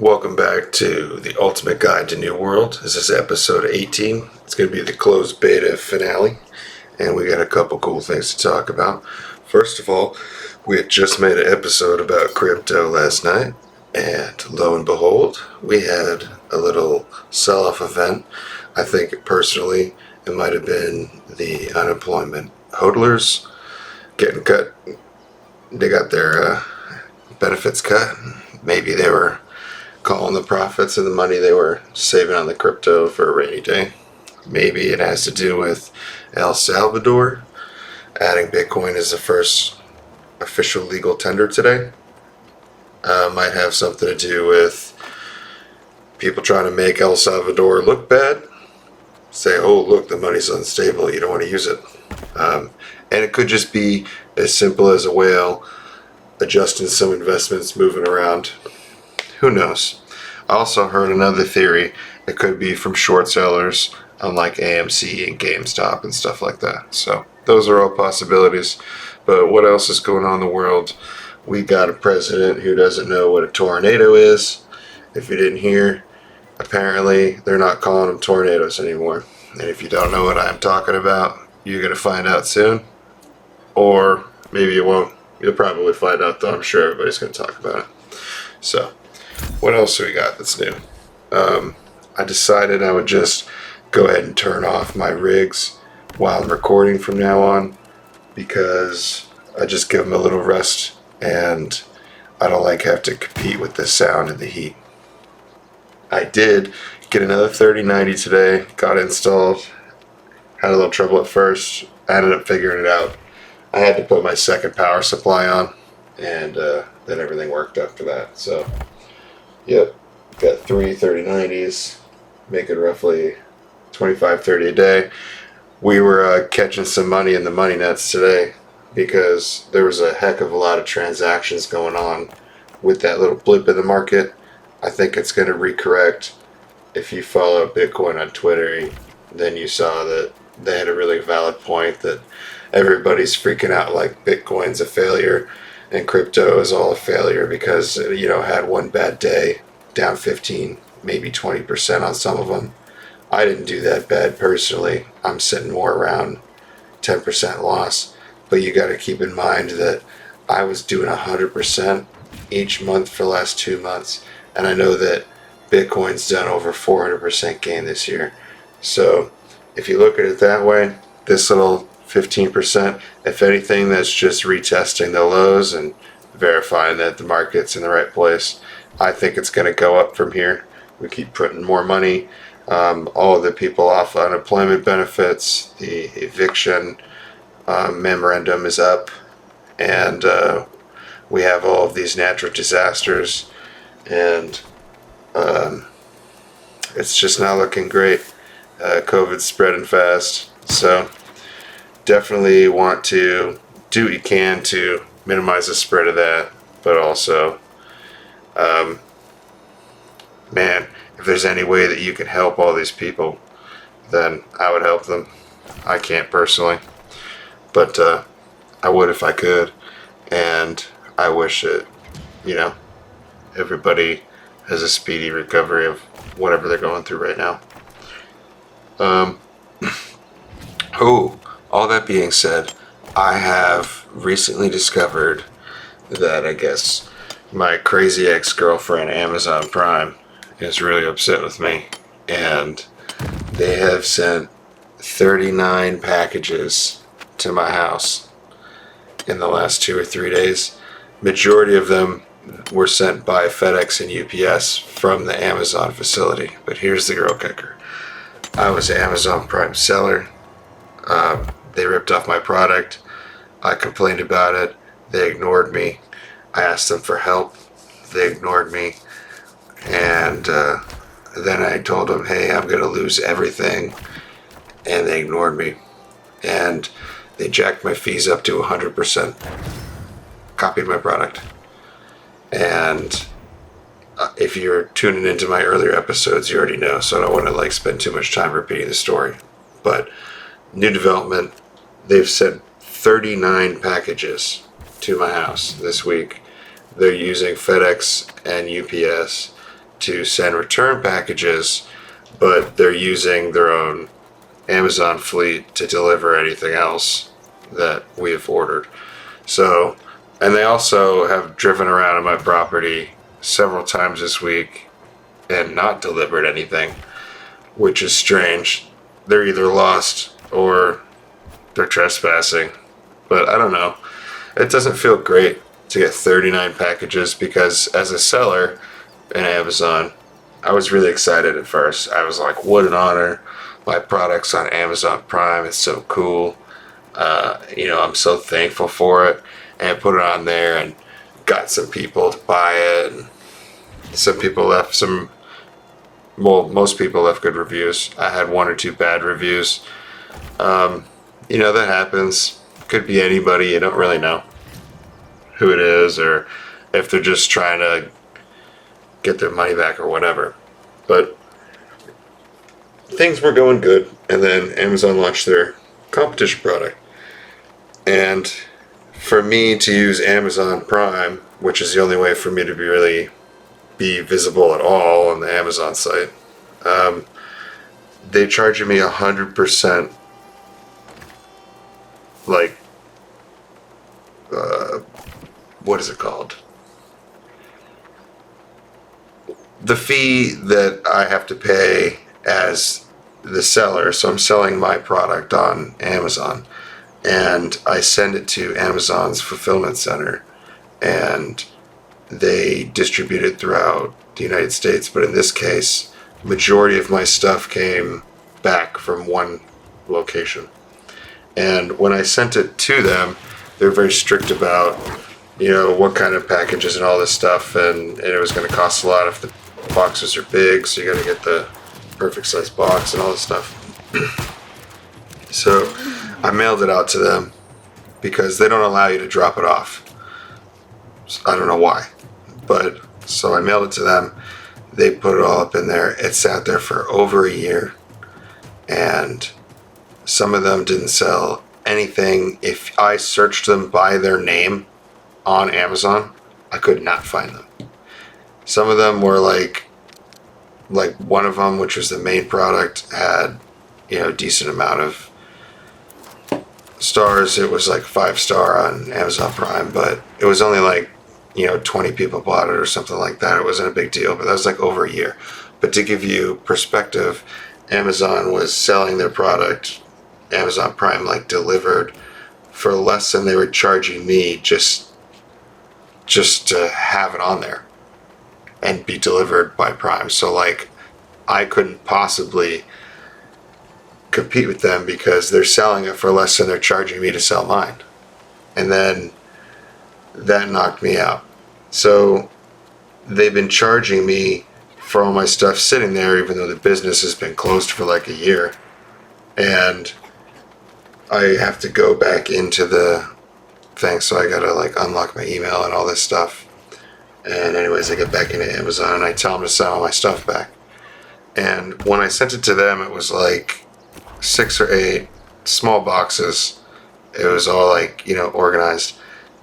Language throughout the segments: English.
Welcome back to the Ultimate Guide to New World. This is episode 18. It's going to be the closed beta finale, and we got a couple cool things to talk about. First of all, we had just made an episode about crypto last night, and lo and behold, we had a little sell-off event. I think personally it might have been the unemployment hodlers getting cut. They got their benefits cut. Maybe they were calling the profits and the money they were saving on the crypto for a rainy day. Maybe it has to do with El Salvador adding Bitcoin as the first official legal tender today. Might have something to do with people trying to make El Salvador look bad. Say, oh, look, the money's unstable, you don't want to use it. And it could just be as simple as a whale adjusting some investments, moving around. Who knows? I also heard another theory. It could be from short sellers, unlike AMC and GameStop and stuff like that. So those are all possibilities. But what else is going on in the world? We got a president who doesn't know what a tornado is. If you didn't hear, apparently they're not calling them tornadoes anymore. And if you don't know what I'm talking about, you're going to find out soon. Or maybe you won't. You'll probably find out, though. I'm sure everybody's going to talk about it. So what else do we got that's new? I decided I would just go ahead and turn off my rigs while I'm recording from now on, because I just give them a little rest and I don't like have to compete with the sound and the heat. I did get another 3090 today, got installed, had a little trouble at first, I ended up figuring it out. I had to put my second power supply on, and then everything worked after that. So yep, got three 3090s, making roughly 25-30 a day. We were catching some money in the money nets today because there was a heck of a lot of transactions going on with that little blip in the market. I think it's going to recorrect. If you follow Bitcoin on Twitter, then you saw that they had a really valid point that everybody's freaking out like Bitcoin's a failure and crypto is all a failure because, had one bad day, down 15, maybe 20% on some of them. I didn't do that bad personally. I'm sitting more around 10% loss. But you got to keep in mind that I was doing 100% each month for the last 2 months. And I know that Bitcoin's done over 400% gain this year. So if you look at it that way, this little 15%, if anything, that's just retesting the lows and verifying that the market's in the right place. I think it's going to go up from here. We keep printing more money. All of the people off unemployment benefits, the eviction memorandum is up, and we have all of these natural disasters, and it's just not looking great. COVID's spreading fast, so definitely want to do what you can to minimize the spread of that, but also, if there's any way that you can help all these people, then I would help them. I can't personally, but I would if I could, and I wish that, everybody has a speedy recovery of whatever they're going through right now. All that being said, I have recently discovered that I guess my crazy ex-girlfriend, Amazon Prime, is really upset with me. And they have sent 39 packages to my house in the last 2 or 3 days. Majority of them were sent by FedEx and UPS from the Amazon facility. But here's the girl kicker. I was an Amazon Prime seller. They ripped off my product. I complained about it. They ignored me. I asked them for help. They ignored me. And then I told them, hey, I'm going to lose everything. And they ignored me. And they jacked my fees up to 100%. Copied my product. And if you're tuning into my earlier episodes, you already know, so I don't want to spend too much time repeating the story. But new development, they've sent 39 packages to my house this week. They're using FedEx and UPS, to send return packages, but they're using their own Amazon fleet to deliver anything else that we have ordered. So, and they also have driven around on my property several times this week and not delivered anything, which is strange. They're either lost or they're trespassing, but I don't know. It doesn't feel great to get 39 packages, because as a seller in Amazon, I was really excited at first. I was like, what an honor. My product's on Amazon Prime. It's so cool. I'm so thankful for it. And I put it on there and got some people to buy it. And some people left most people left good reviews. I had 1 or 2 bad reviews. That happens. Could be anybody. You don't really know who it is, or if they're just trying to get their money back or whatever. But things were going good, and then Amazon launched their competition product. And for me to use Amazon Prime, which is the only way for me to really be visible at all on the Amazon site, they charged me 100%, like, what is it called? The fee that I have to pay as the seller. So I'm selling my product on Amazon, and I send it to Amazon's fulfillment center, and they distribute it throughout the United States. But in this case, majority of my stuff came back from one location. And when I sent it to them, they're very strict about, what kind of packages and all this stuff, and it was going to cost a lot if the boxes are big, so you got to get the perfect size box and all this stuff. So I mailed it out to them because they don't allow you to drop it off. I don't know why, but so I mailed it to them. They put it all up in there. It sat there for over a year, and some of them didn't sell anything. If I searched them by their name on Amazon, I could not find them. Some of them were like one of them, which was the main product, had a decent amount of stars. It was like 5-star on Amazon Prime, but it was only like 20 people bought it or something like that. It wasn't a big deal, but that was like over a year. But to give you perspective, Amazon was selling their product, Amazon Prime, like delivered, for less than they were charging me just to have it on there and be delivered by Prime. So like, I couldn't possibly compete with them because they're selling it for less than they're charging me to sell mine. And then that knocked me out. So they've been charging me for all my stuff sitting there, even though the business has been closed for like a year. And I have to go back into the thing, so I gotta like unlock my email and all this stuff. And anyways, I get back into Amazon and I tell them to send all my stuff back. And when I sent it to them, it was like 6 or 8 small boxes. It was all like, organized.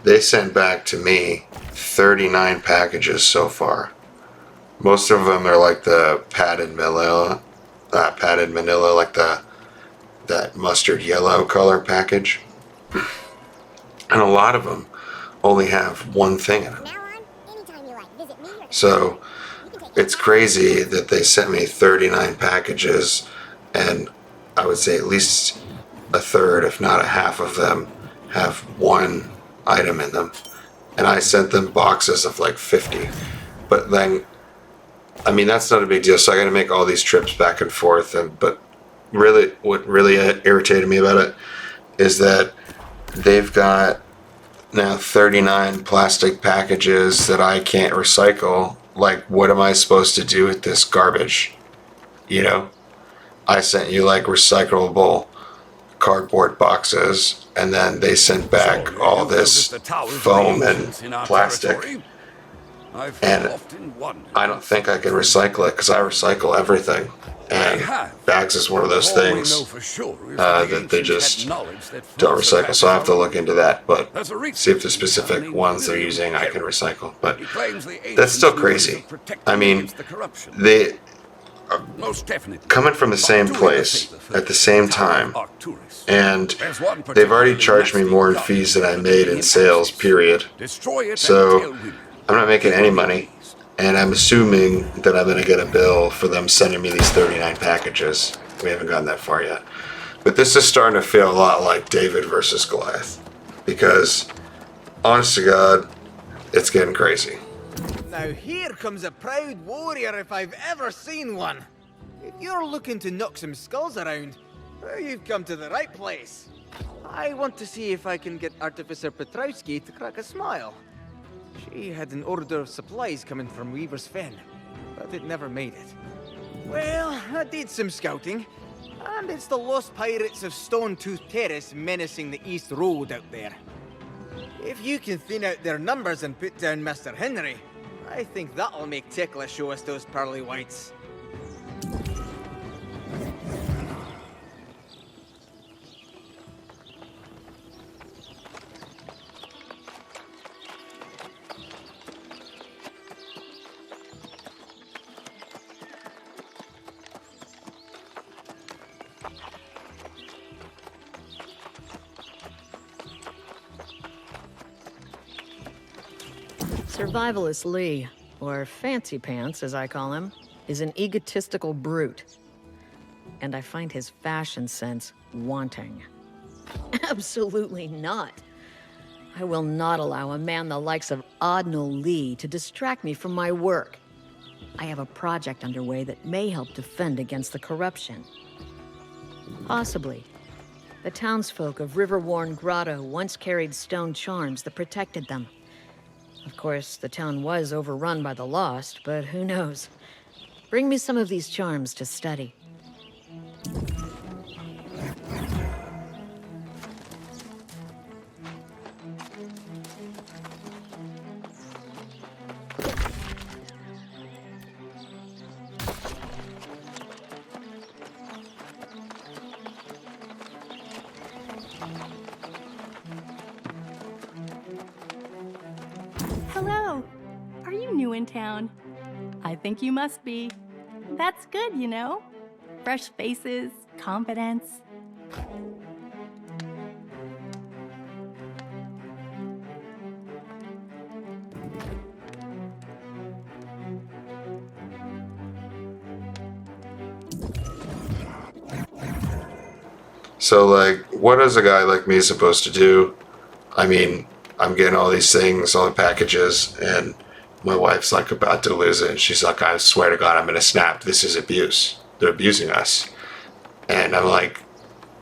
They sent back to me 39 packages so far. Most of them are like the padded manila, like that mustard yellow color package. And a lot of them only have one thing in it. So it's crazy that they sent me 39 packages, and I would say at least a third, if not a half of them, have one item in them. And I sent them boxes of like 50. But then, that's not a big deal. So I got to make all these trips back and forth. But really, what really irritated me about it is that they've got now 39 plastic packages that I can't recycle. Like, what am I supposed to do with this garbage? I sent you like recyclable cardboard boxes, and then they sent back all this foam and plastic. And I don't think I can recycle it because I recycle everything. And bags is one of those things that they just don't recycle. So I have to look into that, but see if the specific ones they're using I can recycle. But that's still crazy. I mean, they are coming from the same place at the same time, and they've already charged me more in fees than I made in sales, period. So I'm not making any money. And I'm assuming that I'm going to get a bill for them sending me these 39 packages. We haven't gotten that far yet. But this is starting to feel a lot like David versus Goliath. Because, honest to God, it's getting crazy. Now here comes a proud warrior if I've ever seen one. If you're looking to knock some skulls around, well, you've come to the right place. I want to see if I can get Artificer Petrowski to crack a smile. She had an order of supplies coming from Weaver's Fen, but it never made it. Well, I did some scouting, and it's the lost pirates of Stone-Tooth Terrace menacing the East Road out there. If you can thin out their numbers and put down Mr. Henry, I think that'll make Tekla show us those pearly whites. Survivalist Lee, or Fancy Pants as I call him, is an egotistical brute. And I find his fashion sense wanting. Absolutely not. I will not allow a man the likes of Adnal Lee to distract me from my work. I have a project underway that may help defend against the corruption. Possibly. The townsfolk of Riverworn Grotto once carried stone charms that protected them. Of course, the town was overrun by the Lost, but who knows? Bring me some of these charms to study. Hello. Are you new in town? I think you must be. That's good, you know? Fresh faces, confidence. So, like, what is a guy like me supposed to do? I mean, I'm getting all these things, all the packages, and my wife's like about to lose it. And she's like, I swear to God, I'm going to snap. This is abuse. They're abusing us. And I'm like,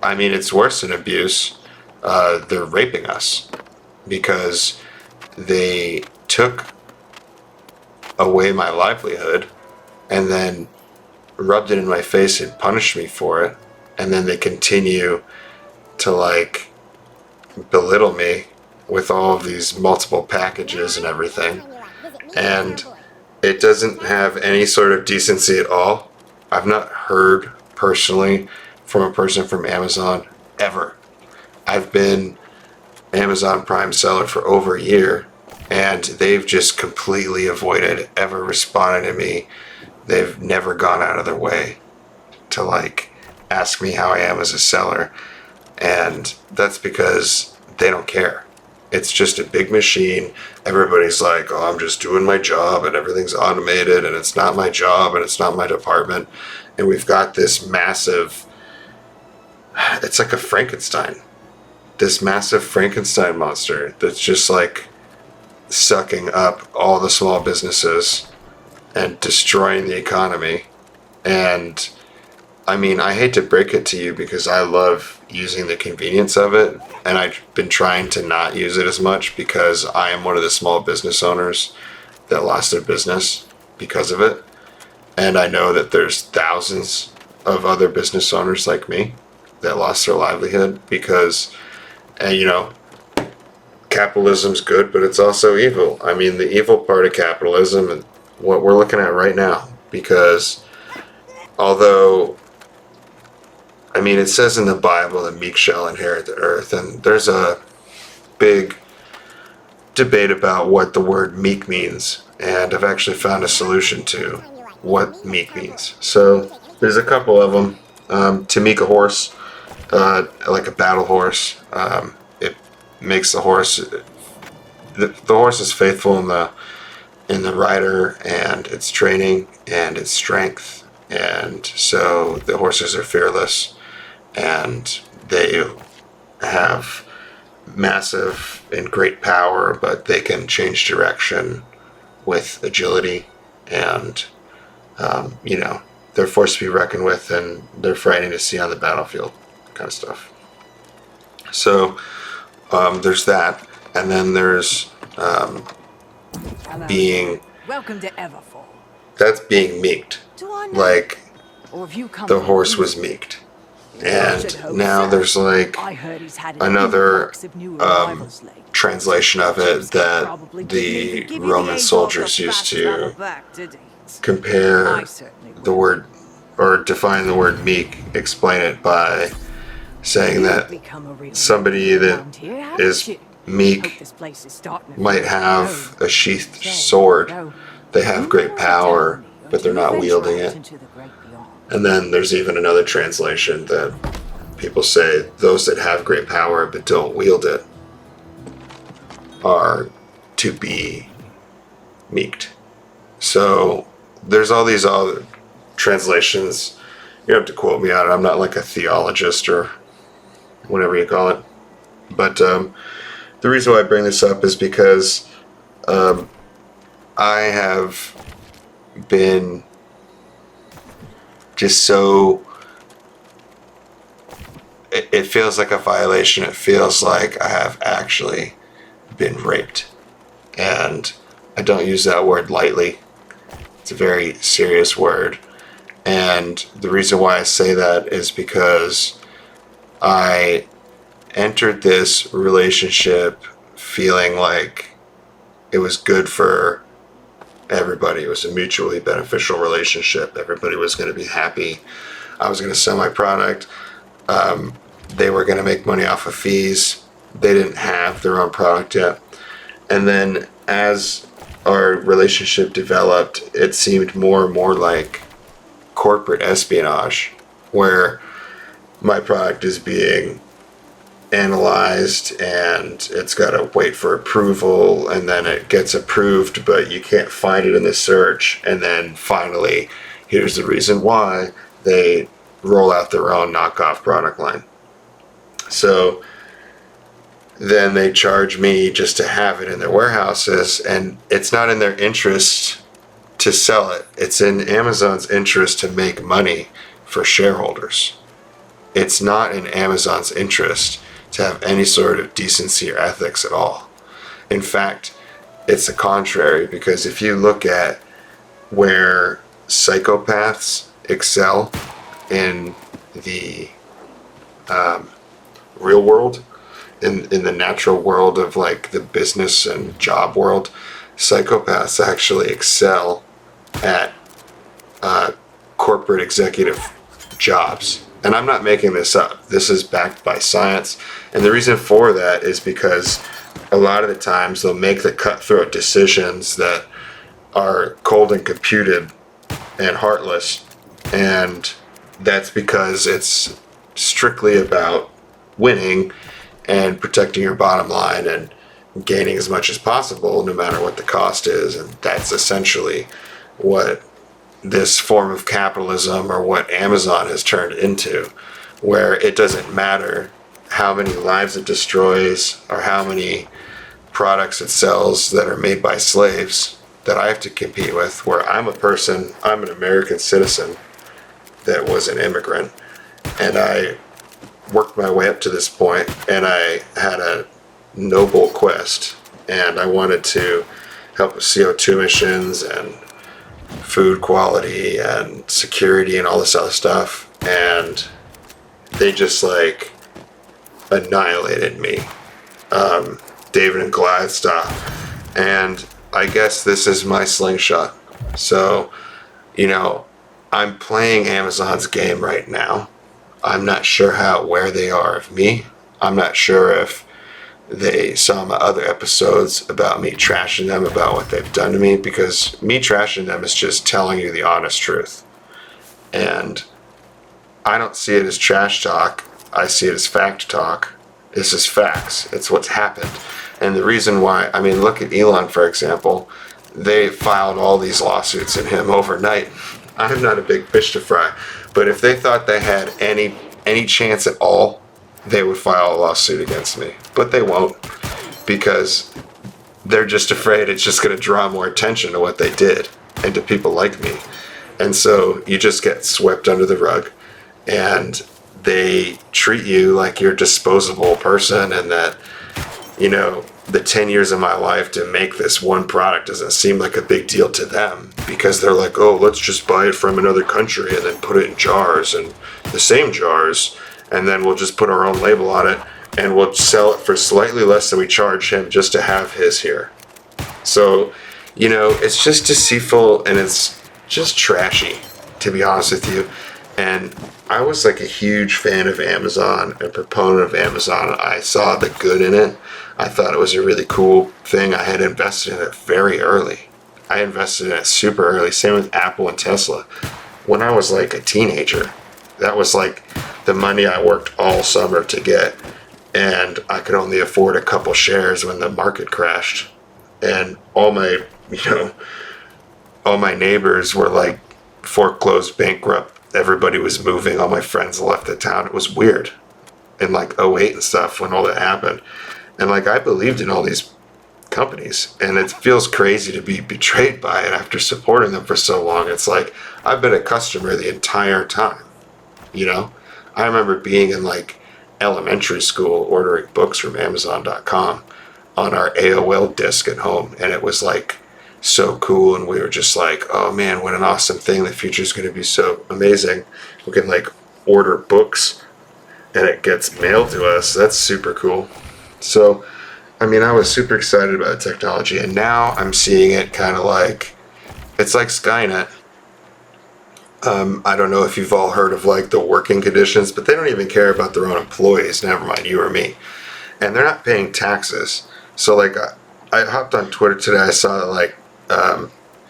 I mean, it's worse than abuse. They're raping us because they took away my livelihood and then rubbed it in my face and punished me for it. And then they continue to, like, belittle me with all of these multiple packages and everything. And it doesn't have any sort of decency at all. I've not heard personally from a person from Amazon ever. I've been Amazon Prime seller for over a year, and they've just completely avoided ever responding to me. They've never gone out of their way to, like, ask me how I am as a seller. And that's because they don't care. It's just a big machine. Everybody's like, oh, I'm just doing my job and everything's automated and it's not my job and it's not my department. And we've got this massive, it's like a Frankenstein. This massive Frankenstein monster that's just like sucking up all the small businesses and destroying the economy. And I mean, I hate to break it to you because I love using the convenience of it, and I've been trying to not use it as much because I am one of the small business owners that lost their business because of it. And I know that there's thousands of other business owners like me that lost their livelihood because, and you know, capitalism's good, but it's also evil. I mean, the evil part of capitalism and what we're looking at right now, because although, I mean, it says in the Bible that meek shall inherit the earth, and there's a big debate about what the word meek means, and I've actually found a solution to what meek means. So there's a couple of them. To meek a horse, like a battle horse, it makes the horse. The horse is faithful in the rider and its training and its strength, and so the horses are fearless, and they have massive and great power, but they can change direction with agility, and they're a force to be reckoned with, and they're frightening to see on the battlefield, kind of stuff. So there's that, and then there's being. Welcome to Everfall. That's being meeked, Do I know? like Or have you come the to horse me? was meeked, I should and hope now so. there's like I heard he's had an another influx of new arrivals lately. translation of it James could that probably the give you Roman age soldiers off the used fast to travel back, did he? compare I certainly the will. word, or define the word meek, explain it by saying You've that become a real somebody man that around here, haven't is you? meek Hope this place is starting to might feel have like a sheathed home. sword. So, They have you great know what power, to tell me, but they're or do not you wielding venture out it. into the great beyond? And then there's even another translation that people say those that have great power but don't wield it are to be meeked. So there's all these other translations. You don't have to quote me on it. I'm not like a theologist or whatever you call it. But the reason why I bring this up is because I have been just so. It feels like a violation. It feels like I have actually been raped. And I don't use that word lightly. It's a very serious word. And the reason why I say that is because I entered this relationship feeling like it was good for everybody. It was a mutually beneficial relationship. Everybody was going to be happy. I was going to sell my product. They were going to make money off of fees. They didn't have their own product yet. And then as our relationship developed, it seemed more and more like corporate espionage, where my product is being analyzed and it's got to wait for approval, and then it gets approved, but you can't find it in the search. And then finally, here's the reason why they roll out their own knockoff product line. So then they charge me just to have it in their warehouses, and it's not in their interest to sell it. It's in Amazon's interest to make money for shareholders. It's not in Amazon's interest to have any sort of decency or ethics at all. In fact, it's the contrary, because if you look at where psychopaths excel in the real world, in the natural world of like the business and job world, psychopaths actually excel at corporate executive jobs. And I'm not making this up. This is backed by science. And the reason for that is because a lot of the times they'll make the cutthroat decisions that are cold and computed and heartless. And that's because it's strictly about winning and protecting your bottom line and gaining as much as possible, no matter what the cost is. And that's essentially what this form of capitalism, or what Amazon has turned into, where it doesn't matter how many lives it destroys or how many products it sells that are made by slaves that I have to compete with, where I'm an American citizen that was an immigrant, and I worked my way up to this point, and I had a noble quest, and I wanted to help with CO2 emissions and food quality and security and all this other stuff, and they just like annihilated me, David and Goliath style. And I guess this is my slingshot. So, I'm playing Amazon's game right now. I'm not sure where they are of me. I'm not sure if they saw my other episodes about me trashing them about what they've done to me, because me trashing them is just telling you the honest truth. And I don't see it as trash talk. I see it as fact talk. This is facts. It's what's happened. And the reason why, I mean, look at Elon, for example. They filed all these lawsuits in him overnight. I'm not a big fish to fry, but if they thought they had any chance at all, they would file a lawsuit against me. But they won't, because they're just afraid it's just going to draw more attention to what they did and to people like me. And so you just get swept under the rug, and they treat you like you're a disposable person, and that, you know, the 10 years of my life to make this one product doesn't seem like a big deal to them, because they're like, oh, let's just buy it from another country and then put it in jars, and the same jars, and then we'll just put our own label on it, and we'll sell it for slightly less than we charge him just to have his here. So, you know, it's just deceitful, and it's just trashy, to be honest with you. And I was like a huge fan of Amazon, a proponent of Amazon. I saw the good in it. I thought it was a really cool thing. I had invested in it very early. I invested in it super early. Same with Apple and Tesla. When I was like a teenager, that was like the money I worked all summer to get. And I could only afford a couple shares when the market crashed. And all my neighbors were like foreclosed, bankrupt. Everybody was moving. All my friends left the town. It was weird. In like '08 and stuff, when all that happened. And like, I believed in all these companies, and it feels crazy to be betrayed by it after supporting them for so long. It's like, I've been a customer the entire time, you know? I remember being in like elementary school ordering books from Amazon.com on our AOL disc at home, and it was like so cool, and we were just like, oh man, what an awesome thing. The future is going to be so amazing. We can like order books and it gets mailed to us. That's super cool. So, I mean, I was super excited about technology, and now I'm seeing it kind of like, it's like Skynet. I don't know if you've all heard of like the working conditions, but they don't even care about their own employees, never mind you or me. And they're not paying taxes. So like, I hopped on Twitter today, I saw that like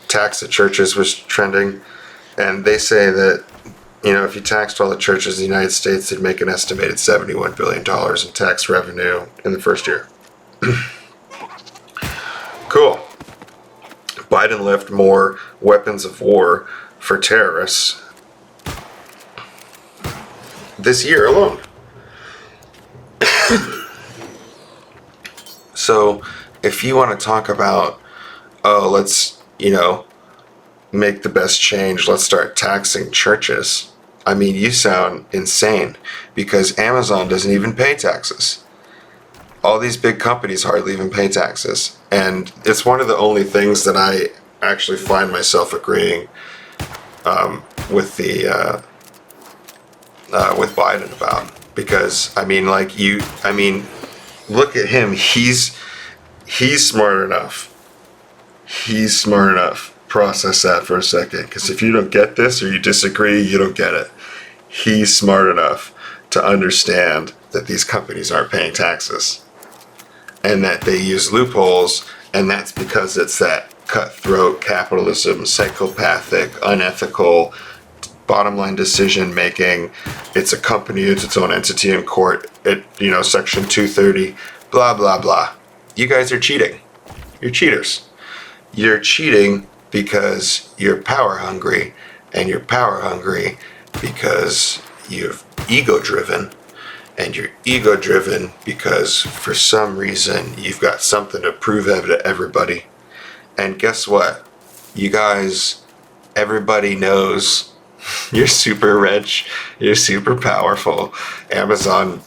tax the churches was trending, and they say that, you know, if you taxed all the churches in the United States, they'd make an estimated $71 billion in tax revenue in the first year. Cool. Biden left more weapons of war for terrorists this year alone. So, if you want to talk about, oh, let's, you know, make the best change, let's start taxing churches. I mean, you sound insane, because Amazon doesn't even pay taxes. All these big companies hardly even pay taxes. And it's one of the only things that I actually find myself agreeing with Biden about. Because, I mean, like look at him. He's smart enough. He's smart enough. Process that for a second, because if you don't get this or you disagree, you don't get it. He's smart enough to understand that these companies aren't paying taxes, and that they use loopholes, and that's because it's that cutthroat capitalism, psychopathic, unethical, bottom line decision making. It's a company, it's its own entity in court. Section 230, blah blah blah. You guys are cheating. You're cheaters. You're cheating because you're power hungry, and you're power hungry because you're ego driven, and you're ego driven because for some reason you've got something to prove to everybody. And guess what? You guys, everybody knows you're super rich, you're super powerful. Amazon,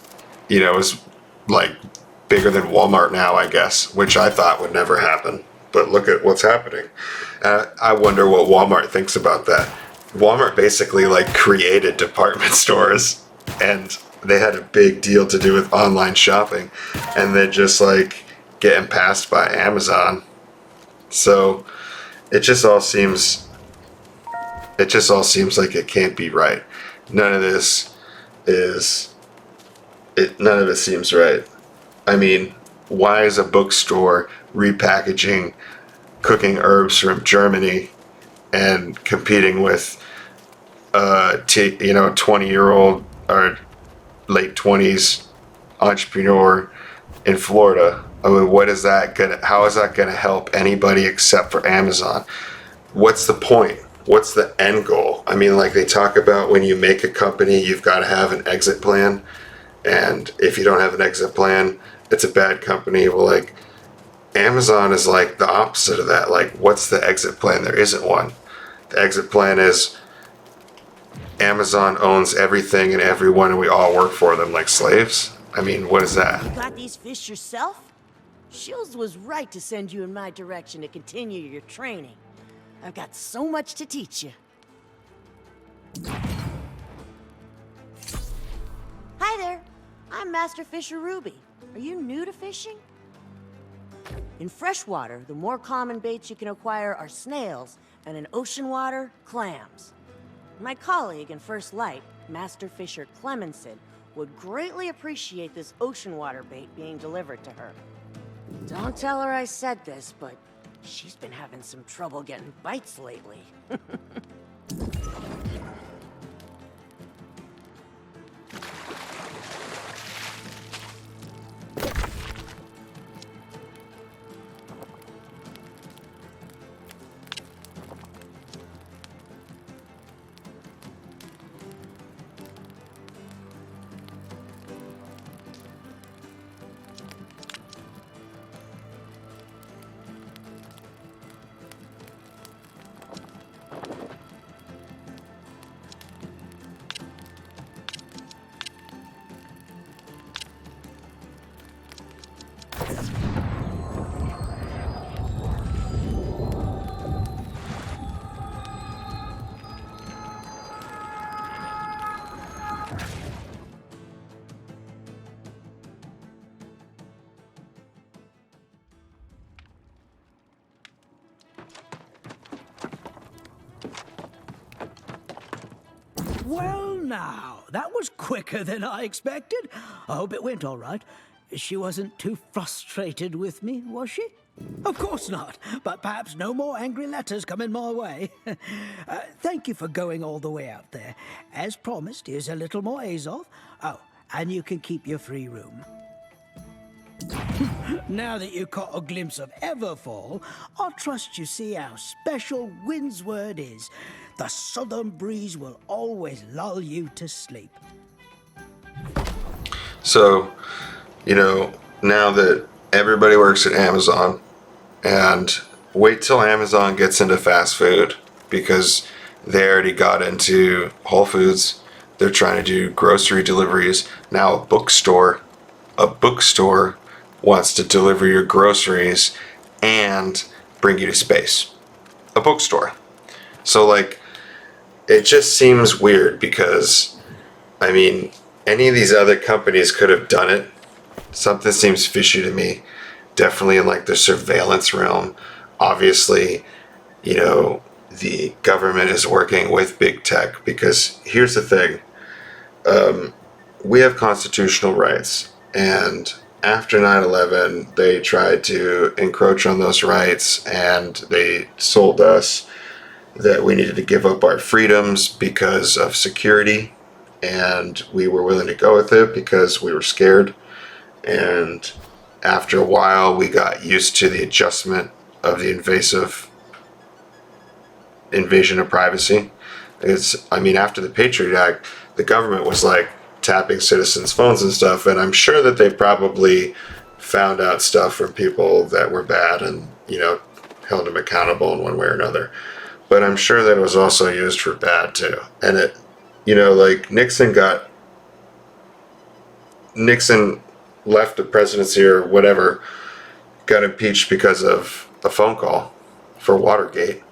is like bigger than Walmart now, I guess, which I thought would never happen. But look at what's happening. I wonder what Walmart thinks about that. Walmart basically like created department stores, and they had a big deal to do with online shopping, and they're just like getting passed by Amazon. So it just all seems It just all seems like it can't be right. None of this is it. None of it seems right. I mean, why is a bookstore repackaging cooking herbs from Germany and competing with 20-year-old or late 20s entrepreneur in Florida? I mean, how is that gonna help anybody except for Amazon? What's the point? What's the end goal? I mean, like they talk about when you make a company, you've got to have an exit plan. And if you don't have an exit plan, it's a bad company. Well, like Amazon is like the opposite of that. Like, what's the exit plan? There isn't one. The exit plan is Amazon owns everything and everyone, and we all work for them like slaves. I mean, what is that? You got these fish yourself? Shields was right to send you in my direction to continue your training. I've got so much to teach you. Hi there. I'm Master Fisher Ruby. Are you new to fishing? In freshwater, the more common baits you can acquire are snails, and in ocean water, clams. My colleague in First Light, Master Fisher Clemenson, would greatly appreciate this ocean water bait being delivered to her. Don't tell her I said this, but she's been having some trouble getting bites lately. Well, now, that was quicker than I expected. I hope it went all right. She wasn't too frustrated with me, was she? Of course not, but perhaps no more angry letters coming my way. Thank you for going all the way out there. As promised, here's a little more Azov. Oh, and you can keep your free room. Now that you caught a glimpse of Everfall, I trust you see how special Wind's word is. The southern breeze will always lull you to sleep. So, now that everybody works at Amazon, and wait till Amazon gets into fast food, because they already got into Whole Foods. They're trying to do grocery deliveries. Now a bookstore wants to deliver your groceries and bring you to space. A bookstore. So like, it just seems weird because, I mean, any of these other companies could have done it. Something seems fishy to me. Definitely in like the surveillance realm. Obviously, the government is working with big tech, because here's the thing. We have constitutional rights, and after 9/11, they tried to encroach on those rights, and they sold us that we needed to give up our freedoms because of security, and we were willing to go with it because we were scared. And after a while, we got used to the adjustment of the invasive invasion of privacy. After the Patriot Act, the government was like tapping citizens' phones and stuff, and I'm sure that they probably found out stuff from people that were bad and, held them accountable in one way or another. But I'm sure that it was also used for bad too. And it, like Nixon left the presidency or whatever, got impeached because of a phone call for Watergate.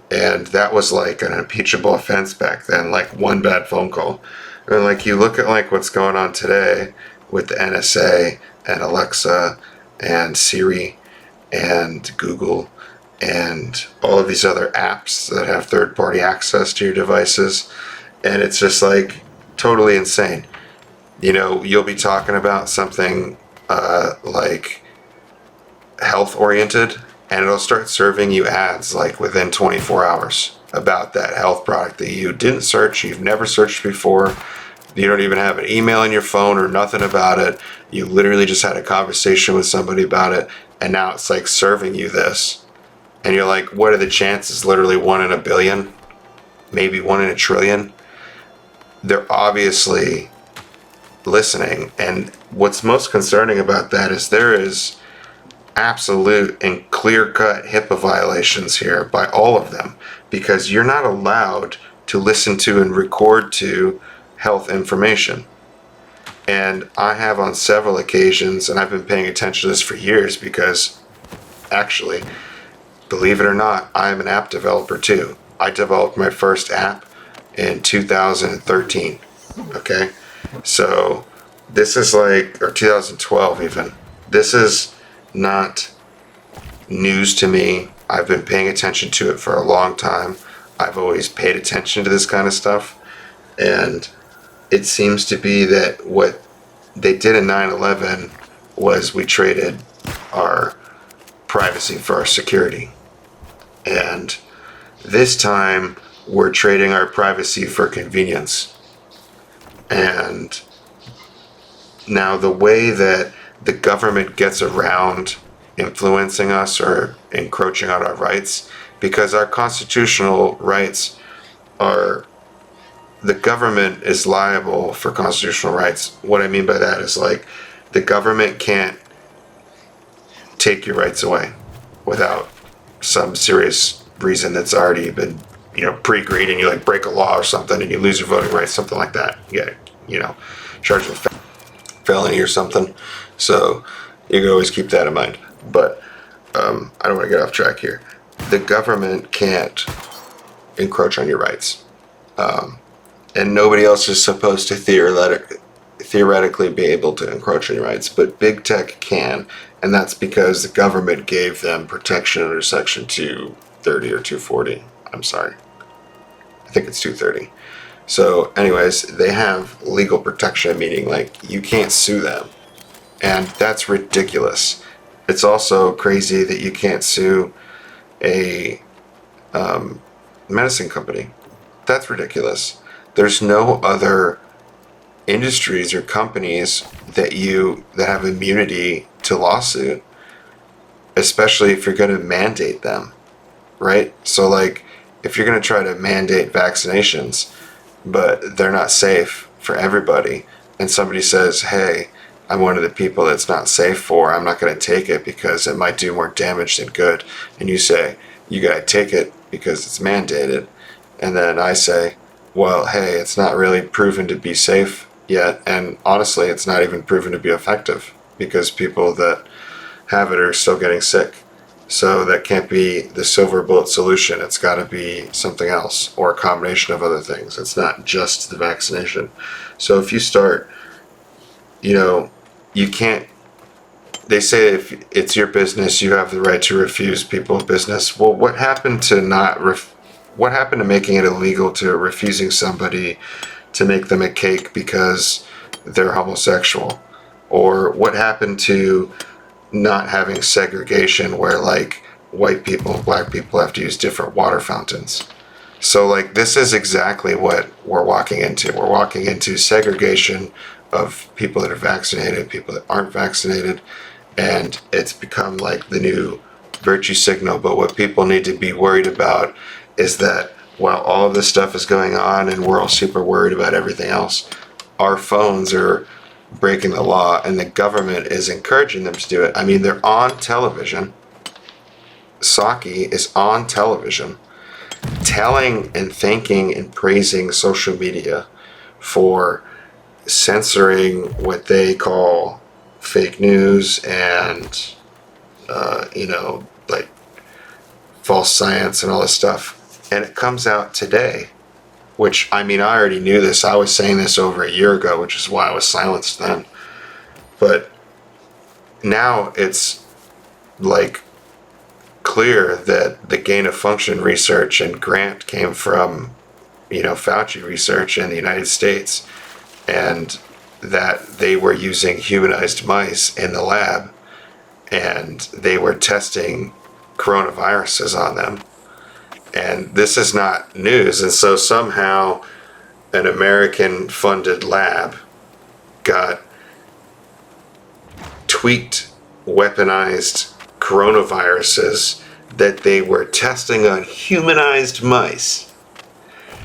And that was like an impeachable offense back then, like one bad phone call. And like you look at like what's going on today with the NSA and Alexa and Siri and Google and all of these other apps that have third-party access to your devices. And it's just like totally insane. You know, you'll be talking about something like health oriented, and it'll start serving you ads like within 24 hours about that health product that you didn't search, you've never searched before. You don't even have an email in your phone or nothing about it. You literally just had a conversation with somebody about it, and now it's like serving you this. And you're like, what are the chances? Literally 1 in a billion, maybe 1 in a trillion. They're obviously listening. And what's most concerning about that is there is absolute and clear-cut HIPAA violations here by all of them, because you're not allowed to listen to and record to health information. And I have on several occasions, and I've been paying attention to this for years because actually, believe it or not, I am an app developer too. I developed my first app in 2013. Okay? So this is like, or 2012 even. This is not news to me. I've been paying attention to it for a long time. I've always paid attention to this kind of stuff. And it seems to be that what they did in 9/11 was we traded our privacy for our security. And this time we're trading our privacy for convenience. And now the way that the government gets around influencing us or encroaching on our rights, because our constitutional rights are, the government is liable for constitutional rights. What I mean by that is like the government can't take your rights away without some serious reason that's already been, you know, pre-agreed, and you like break a law or something and you lose your voting rights, something like that. You get, you know, charged with felony or something. So you can always keep that in mind. But I don't want to get off track here. The government can't encroach on your rights. And nobody else is supposed to theoretically be able to encroach on your rights, but big tech can, and that's because the government gave them protection under Section 230 or 240. I'm sorry. I think it's 230. So anyways, they have legal protection, meaning like you can't sue them. And that's ridiculous. It's also crazy that you can't sue a medicine company. That's ridiculous. There's no other industries or companies that have immunity to lawsuit, especially if you're going to mandate them, right? So like if you're going to try to mandate vaccinations, but they're not safe for everybody, and somebody says, hey, I'm one of the people that's not safe for, I'm not going to take it because it might do more damage than good, and you say, you got to take it because it's mandated, and then I say, well, hey, it's not really proven to be safe yet, and honestly, it's not even proven to be effective because people that have it are still getting sick. So that can't be the silver bullet solution. It's got to be something else or a combination of other things. It's not just the vaccination. So if you start, you know, you can't, they say if it's your business, you have the right to refuse people business. Well, what happened to what happened to making it illegal to refusing somebody to make them a cake because they're homosexual? Or what happened to not having segregation where like white people and black people have to use different water fountains? So like this is exactly what we're walking into. We're walking into segregation of people that are vaccinated, people that aren't vaccinated, and it's become like the new virtue signal. But what people need to be worried about is that while all of this stuff is going on and we're all super worried about everything else, our phones are breaking the law and the government is encouraging them to do it. I mean, they're on television. Psaki is on television telling and thanking and praising social media for censoring what they call fake news and, you know, like false science and all this stuff. And it comes out today, which, I mean, I already knew this. I was saying this over a year ago, which is why I was silenced then. But now it's like clear that the gain of function research and grant came from, Fauci research in the United States, and that they were using humanized mice in the lab, and they were testing coronaviruses on them. And this is not news. And so somehow an American funded lab got tweaked, weaponized coronaviruses that they were testing on humanized mice.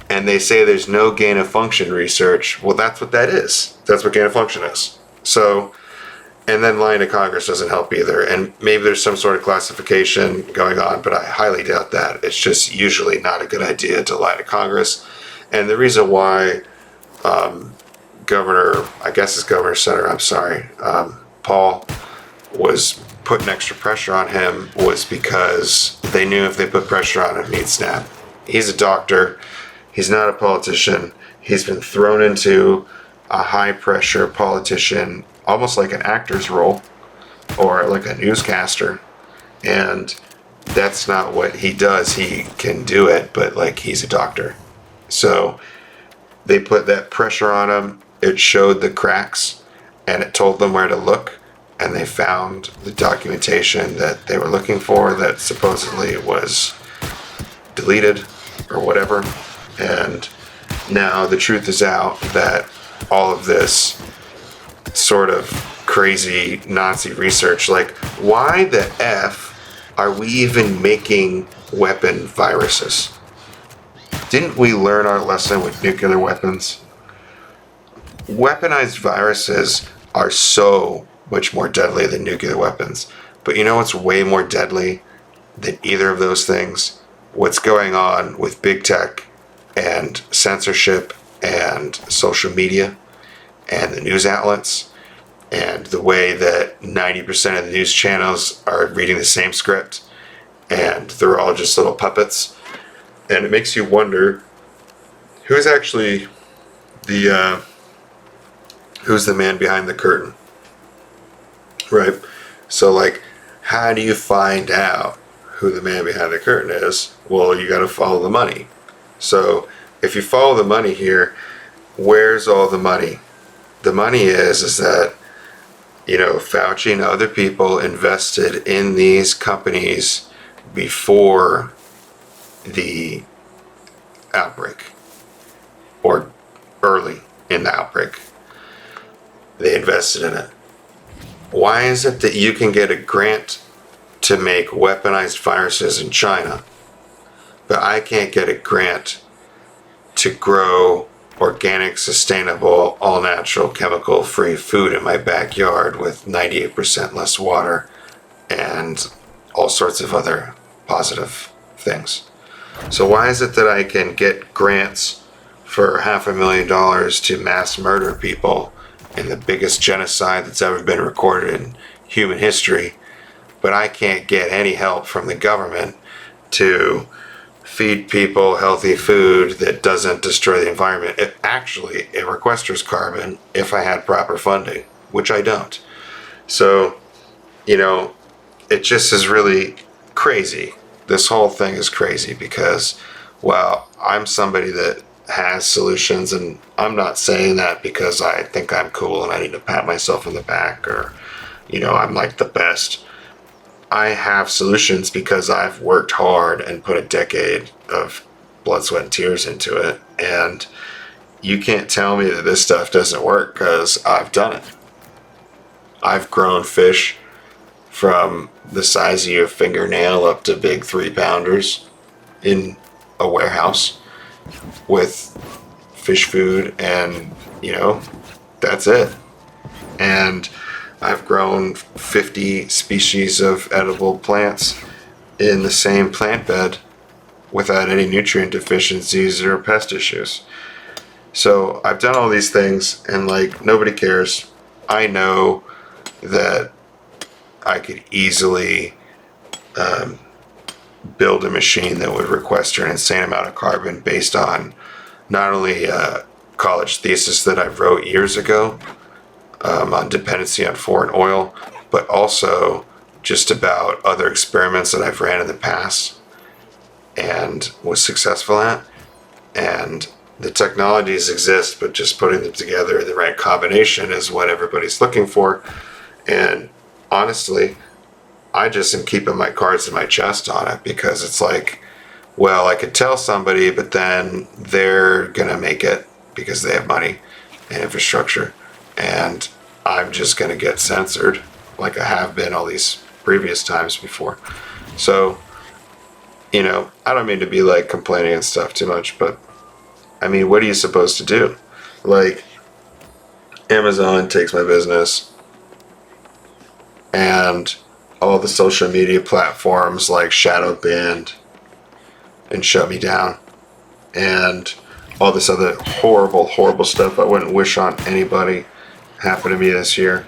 And they say there's no gain of function research. Well, that's what that is. That's what gain of function is. So, and then lying to Congress doesn't help either. And maybe there's some sort of classification going on, but I highly doubt that. It's just usually not a good idea to lie to Congress. And the reason why Governor Paul was putting extra pressure on him was because they knew if they put pressure on him, he'd snap. He's a doctor. He's not a politician. He's been thrown into a high-pressure politician, almost like an actor's role or like a newscaster. And that's not what he does. He can do it, but like he's a doctor. So they put that pressure on him. It showed the cracks and it told them where to look. And they found the documentation that they were looking for that supposedly was deleted or whatever. And now the truth is out that all of this sort of crazy Nazi research, like why the F are we even making weapon viruses? Didn't we learn our lesson with nuclear weapons? Weaponized viruses are so much more deadly than nuclear weapons. But you know what's way more deadly than either of those things? What's going on with big tech and censorship and social media and the news outlets and the way that 90% of the news channels are reading the same script and they're all just little puppets. And it makes you wonder who's actually who's the man behind the curtain, right? So like, how do you find out who the man behind the curtain is? Well, you got to follow the money. So if you follow the money here, where's all the money? The money is that, Fauci and other people invested in these companies before the outbreak or early in the outbreak. They invested in it. Why is it that you can get a grant to make weaponized viruses in China, but I can't get a grant to grow organic, sustainable, all-natural, chemical-free food in my backyard with 98% less water and all sorts of other positive things? So why is it that I can get grants for $500,000 to mass murder people in the biggest genocide that's ever been recorded in human history, but I can't get any help from the government to feed people healthy food that doesn't destroy the environment? It sequesters carbon if I had proper funding, which I don't. So, it just is really crazy. This whole thing is crazy because, well, I'm somebody that has solutions, and I'm not saying that because I think I'm cool and I need to pat myself on the back or, I'm like the best. I have solutions because I've worked hard and put a decade of blood, sweat, and tears into it. And you can't tell me that this stuff doesn't work because I've done it. I've grown fish from the size of your fingernail up to big 3-pounders in a warehouse with fish food, and that's it. And I've grown 50 species of edible plants in the same plant bed without any nutrient deficiencies or pest issues. So I've done all these things, and nobody cares. I know that I could easily build a machine that would sequester an insane amount of carbon based on not only a college thesis that I wrote years ago on dependency on foreign oil, but also just about other experiments that I've ran in the past and was successful at. And the technologies exist, but just putting them together in the right combination is what everybody's looking for. And honestly, I just am keeping my cards in my chest on it, because it's like, well, I could tell somebody, but then they're gonna make it because they have money and infrastructure, and I'm just gonna get censored like I have been all these previous times before. So, you know, I don't mean to be like complaining and stuff too much, but I mean, what are you supposed to do? Like, Amazon takes my business, and all the social media platforms like shadow banned and shut me down, and all this other horrible stuff I wouldn't wish on anybody happened to me this year.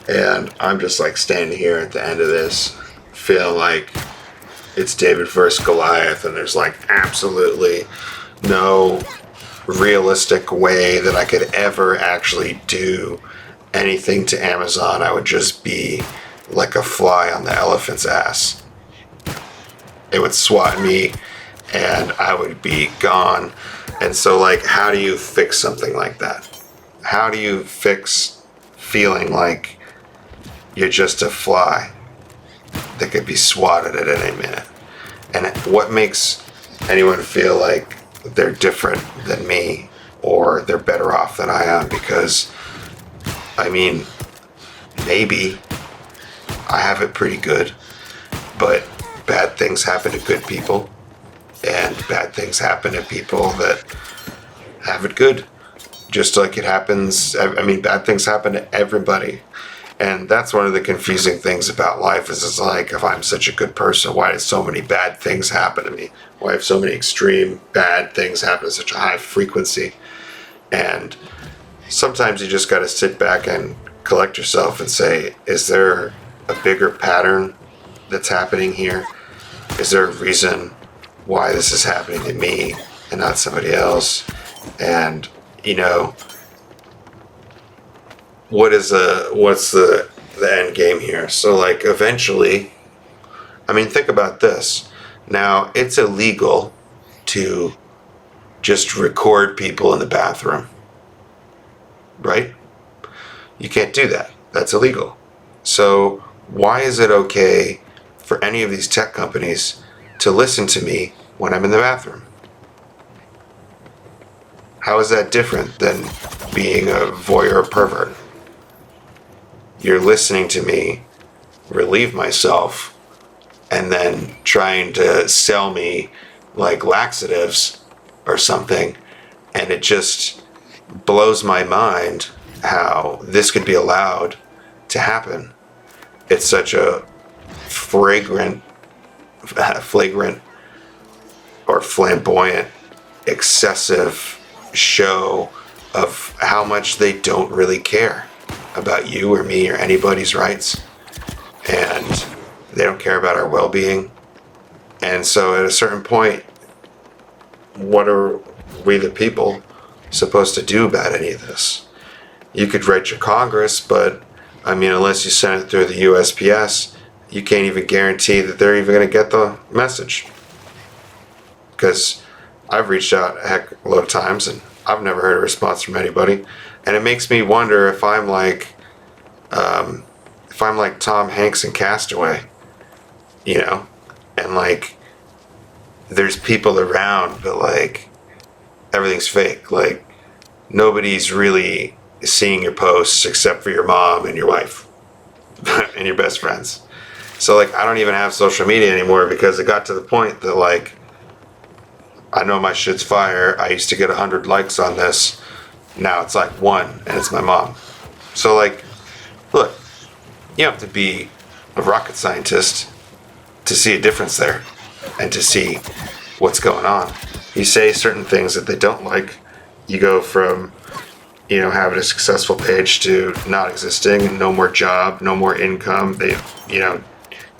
And I'm just like standing here at the end of this, feeling like it's David versus Goliath, and there's like absolutely no realistic way that I could ever actually do anything to Amazon. I would just be like a fly on the elephant's ass. It would swat me and I would be gone. And so, like, how do you fix something like that? How do you fix feeling like you're just a fly that could be swatted at any minute? And what makes anyone feel like they're different than me or they're better off than I am? Because, I mean, maybe I have it pretty good, but bad things happen to good people, and bad things happen to people that have it good. Just like it happens, I mean, bad things happen to everybody. And that's one of the confusing things about life, is it's like, if I'm such a good person, why do so many bad things happen to me? Why have so many extreme bad things happen at such a high frequency? And sometimes you just got to sit back and collect yourself and say, is there a bigger pattern that's happening here? Is there a reason why this is happening to me and not somebody else? And, you know, what's the end game here? So, like, eventually, I mean, think about this. Now, it's illegal to just record people in the bathroom, right? You can't do that. That's illegal. So why is it okay for any of these tech companies to listen to me when I'm in the bathroom? How is that different than being a voyeur pervert? You're listening to me relieve myself and then trying to sell me like laxatives or something, and it just blows my mind how this could be allowed to happen. It's such a flagrant or flamboyant, excessive show of how much they don't really care about you or me or anybody's rights, and they don't care about our well-being. And so at a certain point, what are we the people supposed to do about any of this? You could write your Congress, but I mean, unless you send it through the USPS, you can't even guarantee that they're even going to get the message. Because I've reached out a heck of a lot of times and I've never heard a response from anybody. And it makes me wonder if I'm like Tom Hanks in Castaway, you know, and like there's people around, but like everything's fake. Like nobody's really seeing your posts except for your mom and your wife and your best friends. So like I don't even have social media anymore, because it got to the point that like I know my shit's fire. I used to get 100 likes on this. Now it's like 1, and it's my mom. So like, look, you don't have to be a rocket scientist to see a difference there and to see what's going on. You say certain things that they don't like, you go from, you know, having a successful page to not existing, and no more job, no more income. They, you know,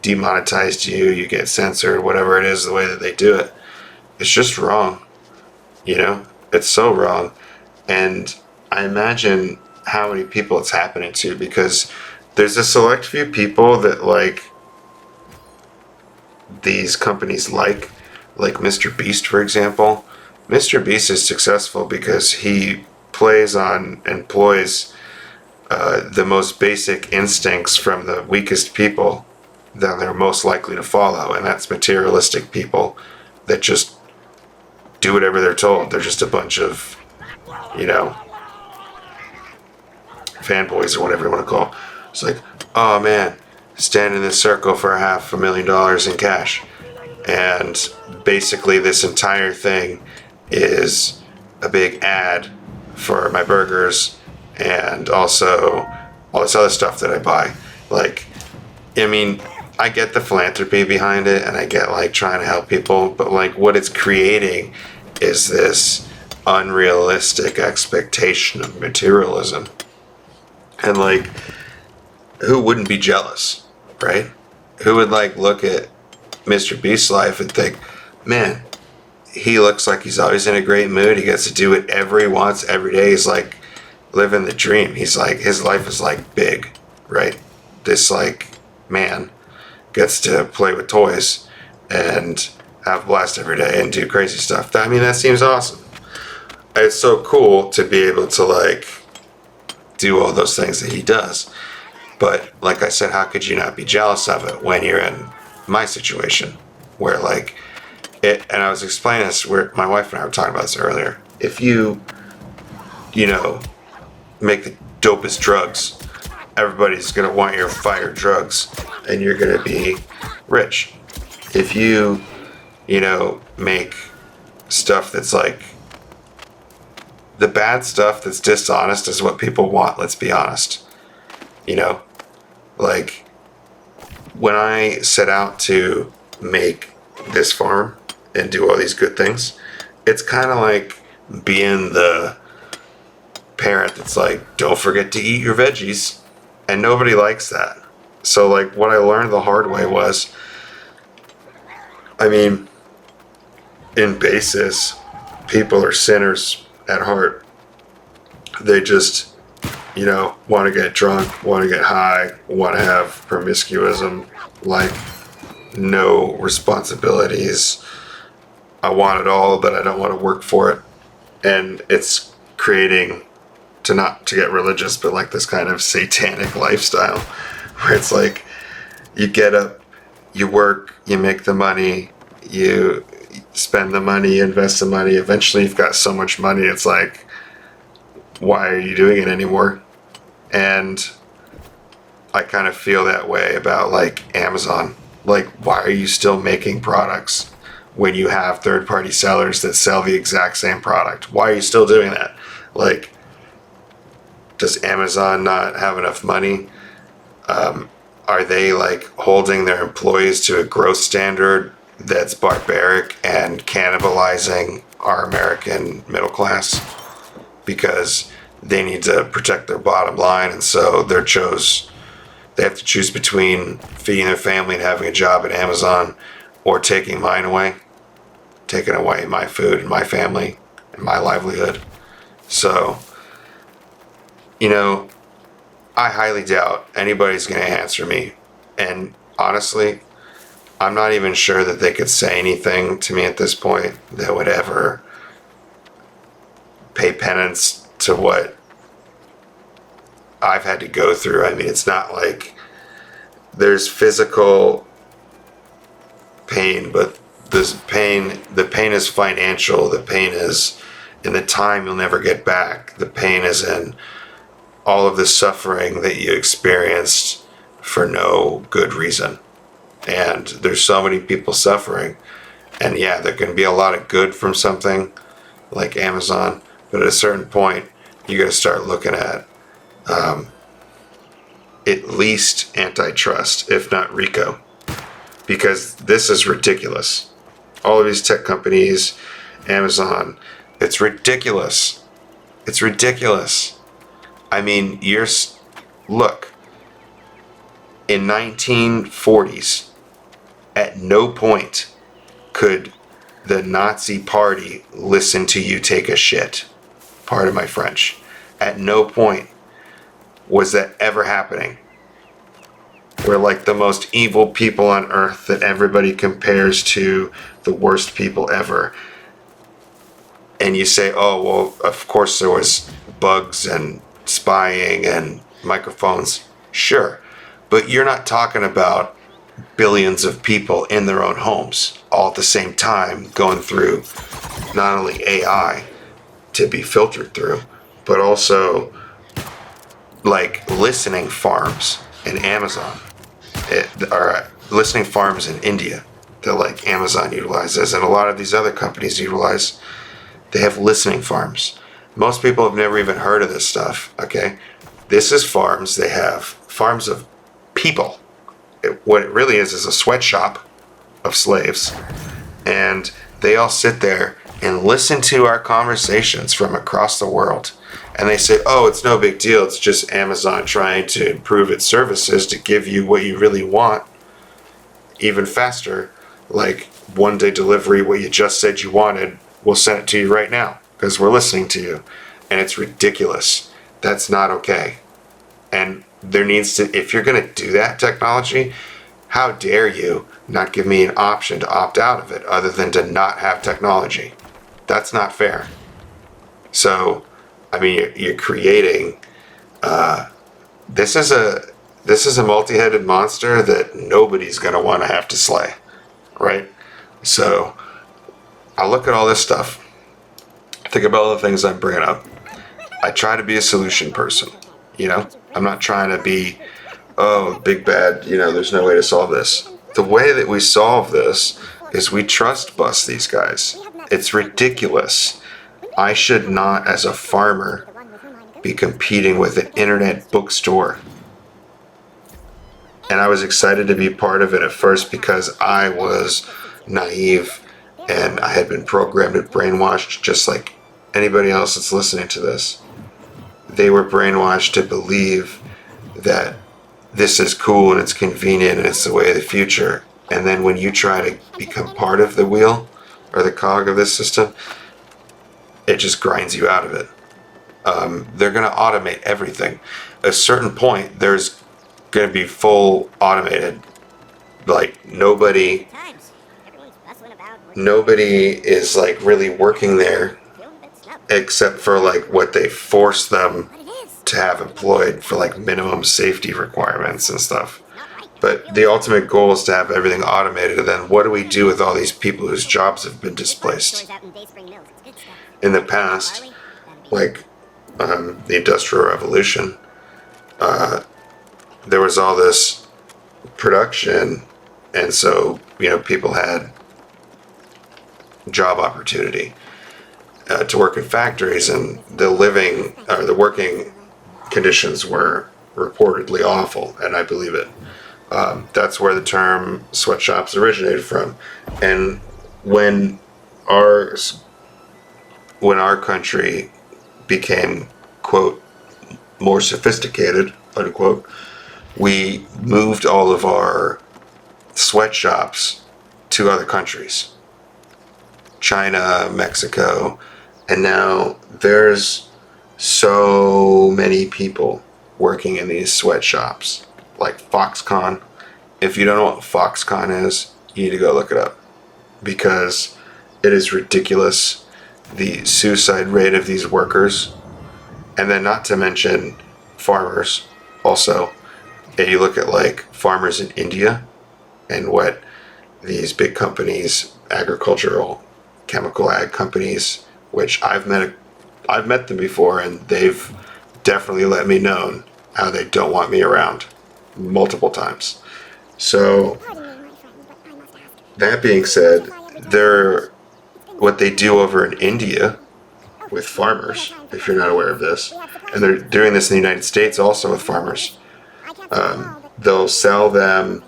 demonetized you, you get censored, whatever it is, the way that they do it. It's just wrong. You know, it's so wrong. And I imagine how many people it's happening to, because there's a select few people that like these companies like Mr. Beast, for example. Mr. Beast is successful because he plays on, employs the most basic instincts from the weakest people that they're most likely to follow, and that's materialistic people that just do whatever they're told. They're just a bunch of, fanboys or whatever you want to call. It's like, oh man, stand in this circle for $500,000 in cash. And basically this entire thing is a big ad for my burgers and also all this other stuff that I buy. Like, I mean, I get the philanthropy behind it and I get like trying to help people, but like what it's creating is this unrealistic expectation of materialism. And like, who wouldn't be jealous, right? Who would like look at Mr. Beast's life and think, man, he looks like he's always in a great mood. He gets to do whatever he wants every day. He's like living the dream. He's like, his life is like big, right? This like man gets to play with toys and have a blast every day and do crazy stuff. I mean, that seems awesome. It's so cool to be able to like do all those things that he does. But like I said, how could you not be jealous of it when you're in my situation where like it, and I was explaining this where my wife and I were talking about this earlier. If you make the dopest drugs, everybody's gonna want your fire drugs and you're gonna be rich. If you make stuff that's like the bad stuff that's dishonest is what people want, let's be honest. Like when I set out to make this farm and do all these good things, it's kind of like being the parent that's like, don't forget to eat your veggies, and nobody likes that. So like what I learned the hard way was, I mean, in basis, people are sinners at heart. They just want to get drunk, want to get high, want to have promiscuism, like no responsibilities. I want it all, but I don't want to work for it. And it's creating, to not to get religious, but like this kind of satanic lifestyle where it's like you get up, you work, you make the money, you spend the money, you invest the money. Eventually you've got so much money, it's like, why are you doing it anymore? And I kind of feel that way about like Amazon. Like, why are you still making products when you have third-party sellers that sell the exact same product? Why are you still doing that? Like, does Amazon not have enough money? Are they like holding their employees to a growth standard that's barbaric and cannibalizing our American middle class? Because they need to protect their bottom line, and so they have to choose between feeding their family and having a job at Amazon or taking mine away, taking away my food and my family and my livelihood. So, I highly doubt anybody's going to answer me. And honestly, I'm not even sure that they could say anything to me at this point that would ever pay penance to what I've had to go through. I mean, it's not like there's physical pain, but the pain is financial. The pain is in the time you'll never get back. The pain is in all of the suffering that you experienced for no good reason. And there's so many people suffering. And yeah, there can be a lot of good from something like Amazon, but at a certain point, you got to start looking at at least antitrust, if not RICO, because this is ridiculous. All of these tech companies, Amazon, it's ridiculous. It's ridiculous. I mean, look, in 1940s, at no point could the Nazi party listen to you take a shit. Pardon my French. At no point was that ever happening. We're like the most evil people on earth that everybody compares to the worst people ever. And you say, oh, well, of course there was bugs and spying and microphones. Sure. But you're not talking about billions of people in their own homes all at the same time going through not only AI to be filtered through, but also like listening farms in Amazon, or listening farms in India that like Amazon utilizes and a lot of these other companies utilize. They have listening farms. Most people have never even heard of this stuff, okay? This is farms. They have farms of people. What it really is a sweatshop of slaves. And they all sit there and listen to our conversations from across the world. And they say, oh, it's no big deal. It's just Amazon trying to improve its services to give you what you really want even faster. Like one-day delivery, what you just said you wanted, we'll send it to you right now because we're listening to you. And it's ridiculous. That's not okay. And there needs to, if you're going to do that technology, how dare you not give me an option to opt out of it other than to not have technology? That's not fair. So, I mean, you're creating, this is a multi-headed monster that nobody's going to want to have to slay, right? So, I look at all this stuff, think about all the things I'm bringing up. I try to be a solution person, you know? I'm not trying to be, oh, big bad, you know, there's no way to solve this. The way that we solve this is we trust bust these guys. It's ridiculous. I should not, as a farmer, be competing with an internet bookstore. And I was excited to be part of it at first because I was naive and I had been programmed and brainwashed just like anybody else that's listening to this. They were brainwashed to believe that this is cool and it's convenient and it's the way of the future. And then when you try to become part of the wheel or the cog of this system, it just grinds you out of it. They're going to automate everything. At a certain point, there's going to be full automated. Like nobody is like really working there except for like what they force them to have employed for like minimum safety requirements and stuff. But the ultimate goal is to have everything automated. And then what do we do with all these people whose jobs have been displaced? In the past, like the Industrial Revolution, there was all this production, and so, you know, people had job opportunity to work in factories, and the living or the working conditions were reportedly awful, and I believe it. That's where the term sweatshops originated from. And when our country became, quote, more sophisticated, unquote, we moved all of our sweatshops to other countries. China, Mexico, and now there's so many people working in these sweatshops, like Foxconn. If you don't know what Foxconn is, you need to go look it up, because it is ridiculous, the suicide rate of these workers. And then not to mention farmers also. And you look at like farmers in India and what these big companies, agricultural, chemical ag companies, which I've met them before, and they've definitely let me know how they don't want me around multiple times. So that being said, what they do over in India with farmers, if you're not aware of this, and they're doing this in the United States also with farmers, they'll sell them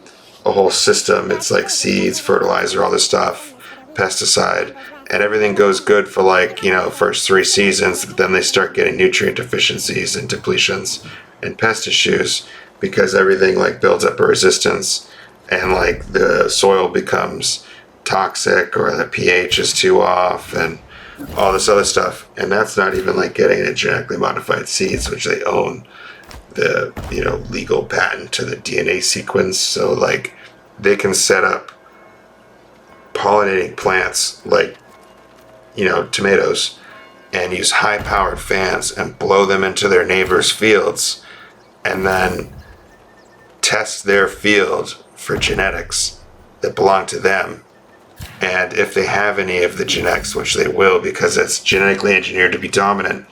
a whole system. It's like seeds, fertilizer, all this stuff, pesticide, and everything goes good for like, you know, first 3 seasons, but then they start getting nutrient deficiencies and depletions and pest issues because everything like builds up a resistance, and like the soil becomes toxic or the pH is too off and all this other stuff. And that's not even like getting into genetically modified seeds, which they own. the legal patent to the DNA sequence, so like they can set up pollinating plants like tomatoes and use high-powered fans and blow them into their neighbors' fields and then test their field for genetics that belong to them. And if they have any of the genetics, which they will because it's genetically engineered to be dominant,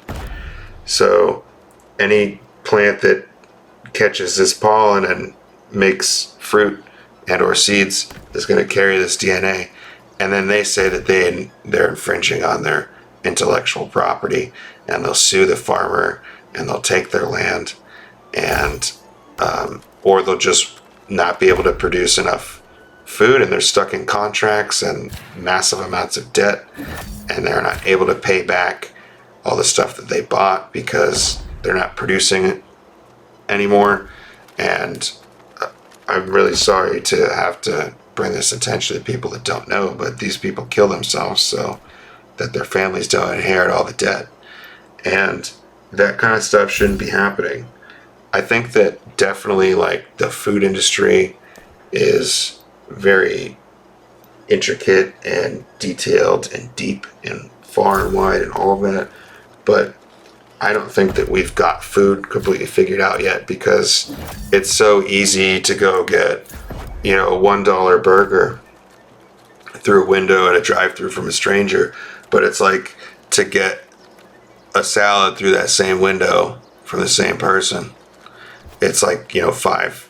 so any plant that catches this pollen and makes fruit and or seeds is going to carry this DNA. And then they say that they're infringing on their intellectual property, and they'll sue the farmer and they'll take their land, and or they'll just not be able to produce enough food, and they're stuck in contracts and massive amounts of debt, and they're not able to pay back all the stuff that they bought because they're not producing it anymore. And I'm really sorry to have to bring this attention to people that don't know, but these people kill themselves so that their families don't inherit all the debt. And that kind of stuff shouldn't be happening. I think that definitely like the food industry is very intricate and detailed and deep and far and wide and all of that, but I don't think that we've got food completely figured out yet, because it's so easy to go get a $1 burger through a window at a drive-through from a stranger, but it's like to get a salad through that same window from the same person, it's like 5-10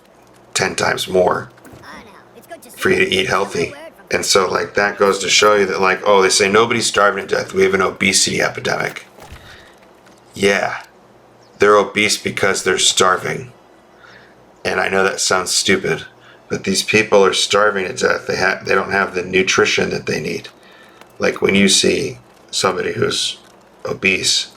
times more for you to eat healthy. And so like that goes to show you that like, oh, they say nobody's starving to death, we have an obesity epidemic. Yeah, they're obese because they're starving. And I know that sounds stupid, but these people are starving to death. They don't have the nutrition that they need. Like when you see somebody who's obese,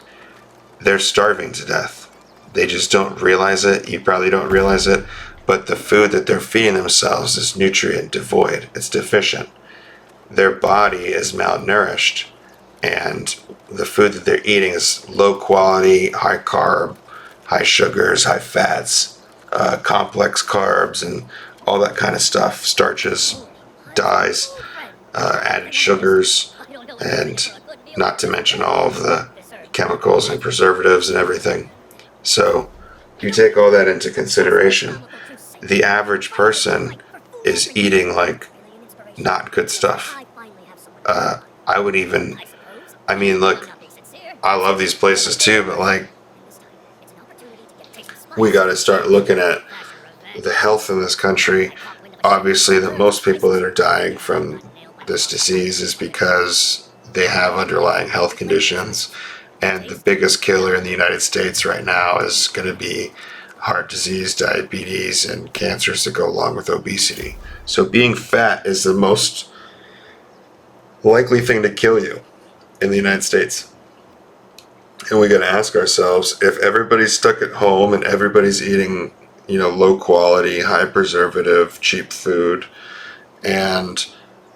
they're starving to death. They just don't realize it. You probably don't realize it, but the food that they're feeding themselves is nutrient devoid. It's deficient. Their body is malnourished, and the food that they're eating is low quality, high carb, high sugars, high fats, complex carbs, and all that kind of stuff, starches, dyes, added sugars, and not to mention all of the chemicals and preservatives and everything. So you take all that into consideration, the average person is eating like not good stuff. Look, I love these places too, but like we got to start looking at the health in this country. Obviously, the most people that are dying from this disease is because they have underlying health conditions, and the biggest killer in the United States right now is going to be heart disease, diabetes, and cancers that go along with obesity. So being fat is the most likely thing to kill you in the United States. And we got to ask ourselves, if everybody's stuck at home and everybody's eating, low quality, high preservative, cheap food, and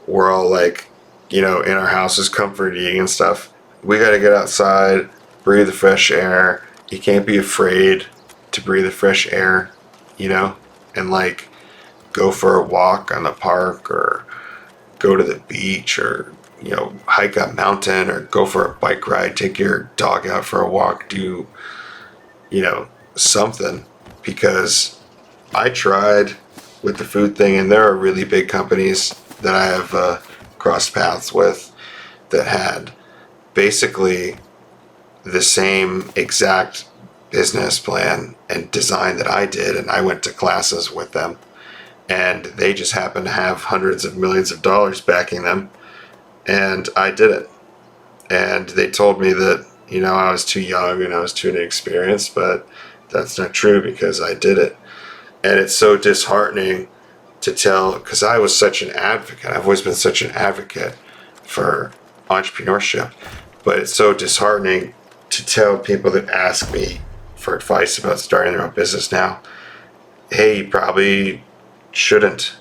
we're all like, in our houses, comfort eating and stuff, we got to get outside, breathe the fresh air. You can't be afraid to breathe the fresh air, and like go for a walk on the park, or go to the beach, or hike a mountain, or go for a bike ride, take your dog out for a walk, do something. Because I tried with the food thing, and there are really big companies that I have crossed paths with that had basically the same exact business plan and design that I did, and I went to classes with them, and they just happened to have hundreds of millions of dollars backing them, and I didn't. And they told me that I was too young and I was too inexperienced, but that's not true, because I did it. And it's so disheartening to tell, because I was such an advocate. I've always been such an advocate for entrepreneurship, but it's so disheartening to tell people that ask me for advice about starting their own business now, hey, you probably shouldn't.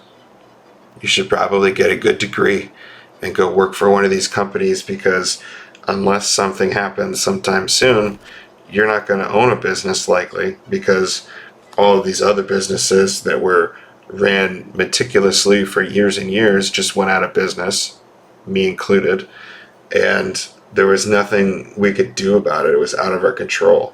You should probably get a good degree and go work for one of these companies, because unless something happens sometime soon, you're not going to own a business likely, because all of these other businesses that were ran meticulously for years and years just went out of business, me included, and there was nothing we could do about it. It was out of our control.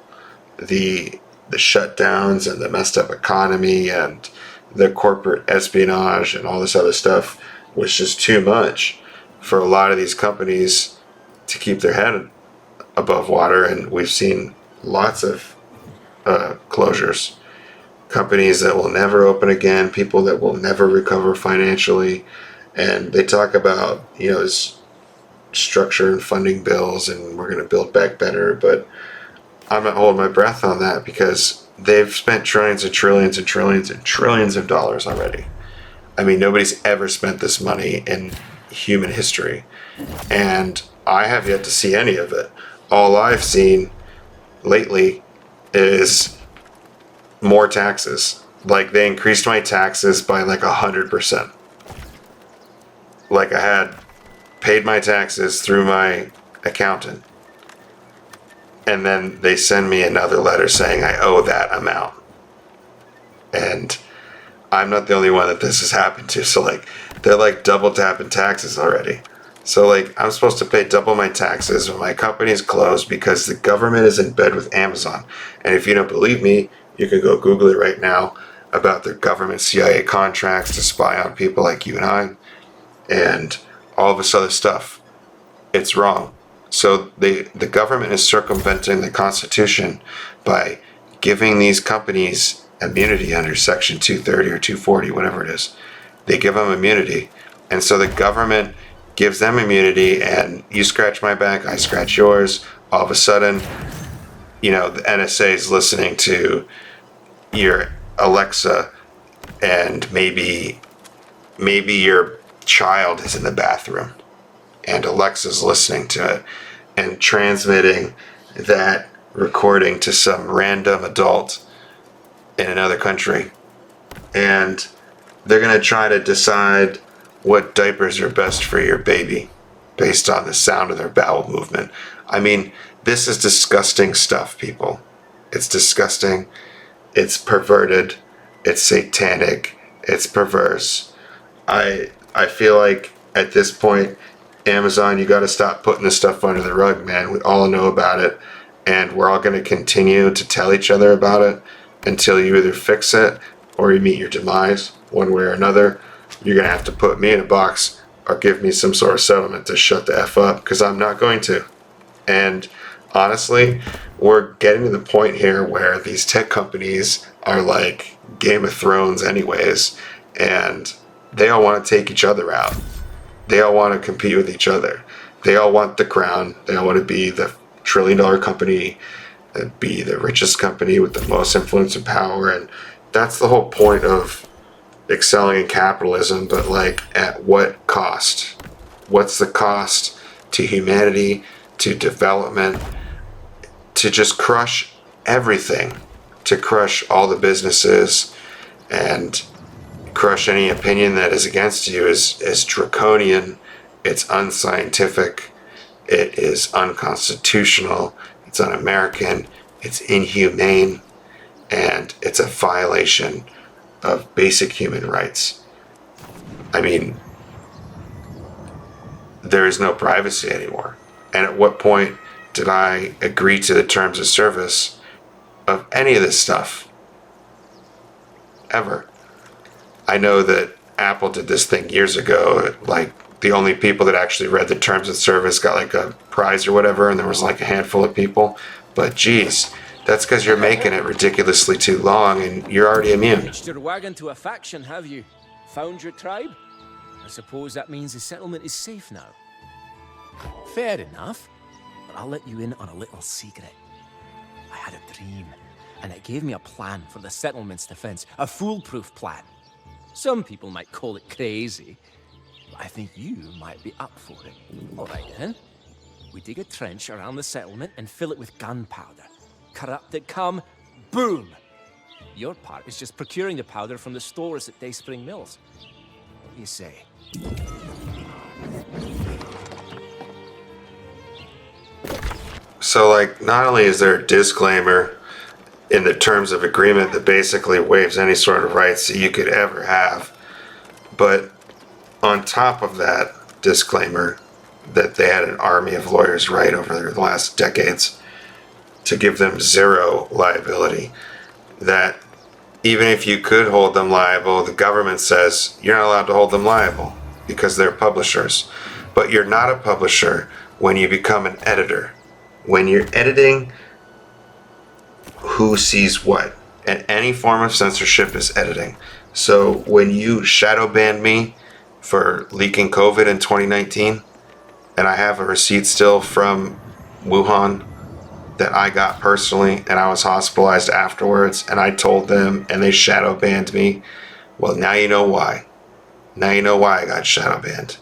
The shutdowns and the messed up economy and the corporate espionage and all this other stuff was just too much for a lot of these companies to keep their head above water. And we've seen lots of closures, companies that will never open again, people that will never recover financially. And they talk about, this structure and funding bills and we're going to build back better, but I'm not holding my breath on that, because they've spent trillions and trillions and trillions and trillions of dollars already. I mean, nobody's ever spent this money in human history, and I have yet to see any of it. All I've seen lately is more taxes. Like, they increased my taxes by like 100%. Like, I had paid my taxes through my accountant, and then they send me another letter saying I owe that amount. And I'm not the only one that this has happened to. So like, they're like double tapping taxes already. So like, I'm supposed to pay double my taxes when my company's closed because the government is in bed with Amazon. And if you don't believe me, you can go Google it right now about their government CIA contracts to spy on people like you and I and all this other stuff. It's wrong. So the government is circumventing the Constitution by giving these companies immunity under Section 230 or 240, whatever it is. They give them immunity. And so the government gives them immunity, and you scratch my back, I scratch yours. All of a sudden, the NSA is listening to your Alexa, and maybe your child is in the bathroom and Alexa's listening to it and transmitting that recording to some random adult in another country. And they're going to try to decide what diapers are best for your baby based on the sound of their bowel movement. I mean, this is disgusting stuff, people. It's disgusting. It's perverted. It's satanic. It's perverse. I feel like at this point, Amazon, you got to stop putting this stuff under the rug, man. We all know about it, and we're all going to continue to tell each other about it until you either fix it or you meet your demise one way or another. You're going to have to put me in a box or give me some sort of settlement to shut the F up, because I'm not going to. And honestly, we're getting to the point here where these tech companies are like Game of Thrones anyways, and they all want to take each other out. They all want to compete with each other. They all want the crown. They all want to be the trillion-dollar company, and be the richest company with the most influence and power. And that's the whole point of excelling in capitalism. But like, at what cost? What's the cost to humanity, to development, to just crush everything, to crush all the businesses and crush any opinion that is against you is draconian. It's unscientific. It is unconstitutional. It's un-American. It's inhumane. And it's a violation of basic human rights. I mean, there is no privacy anymore. And at what point did I agree to the terms of service of any of this stuff? Ever. I know that Apple did this thing years ago. Like, the only people that actually read the terms of service got like a prize or whatever, and there was like a handful of people. But geez, that's because you're making it ridiculously too long and you're already immune. Hitched your wagon to a faction, have you? Found your tribe? I suppose that means the settlement is safe now. Fair enough, but I'll let you in on a little secret. I had a dream, and it gave me a plan for the settlement's defense, a foolproof plan. Some people might call it crazy, but I think you might be up for it. All right, then. We dig a trench around the settlement and fill it with gunpowder. Corrupt it come, boom! Your part is just procuring the powder from the stores at Dayspring Mills. What do you say? So, like, not only is there a disclaimer in the terms of agreement that basically waives any sort of rights that you could ever have, but on top of that disclaimer, that they had an army of lawyers write over the last decades to give them zero liability, that even if you could hold them liable, the government says you're not allowed to hold them liable because they're publishers. But you're not a publisher when you become an editor. When you're editing, who sees what? And any form of censorship is editing. So when you shadow banned me for leaking COVID in 2019, and I have a receipt still from Wuhan that I got personally, and I was hospitalized afterwards, and I told them, and they shadow banned me. Well, now you know why. Now you know why I got shadow banned.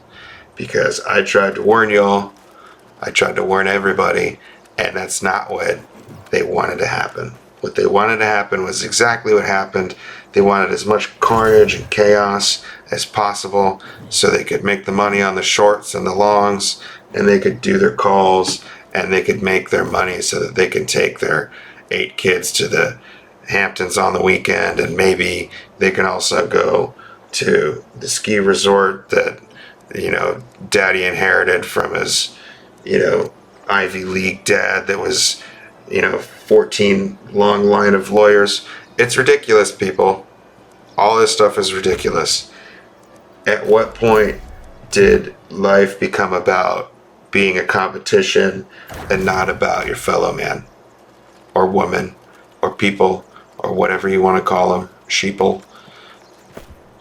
Because I tried to warn y'all, I tried to warn everybody, and that's not what they wanted to happen. What they wanted to happen was exactly what happened. They wanted as much carnage and chaos as possible so they could make the money on the shorts and the longs, and they could do their calls, and they could make their money so that they can take their 8 kids to the Hamptons on the weekend, and maybe they can also go to the ski resort that, you know, daddy inherited from his, you know, Ivy League dad that was, you know, 14 long line of lawyers. It's ridiculous, people. All this stuff is ridiculous. At what point did life become about being a competition and not about your fellow man or woman or people or whatever you want to call them, sheeple?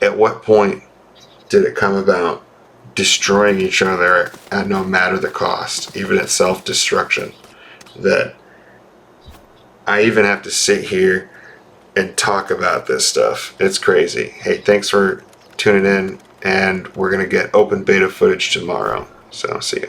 At what point did it come about destroying each other at no matter the cost, even at self-destruction, that I even have to sit here and talk about this stuff? It's crazy. Hey, thanks for tuning in, and we're going to get open beta footage tomorrow. So, see you.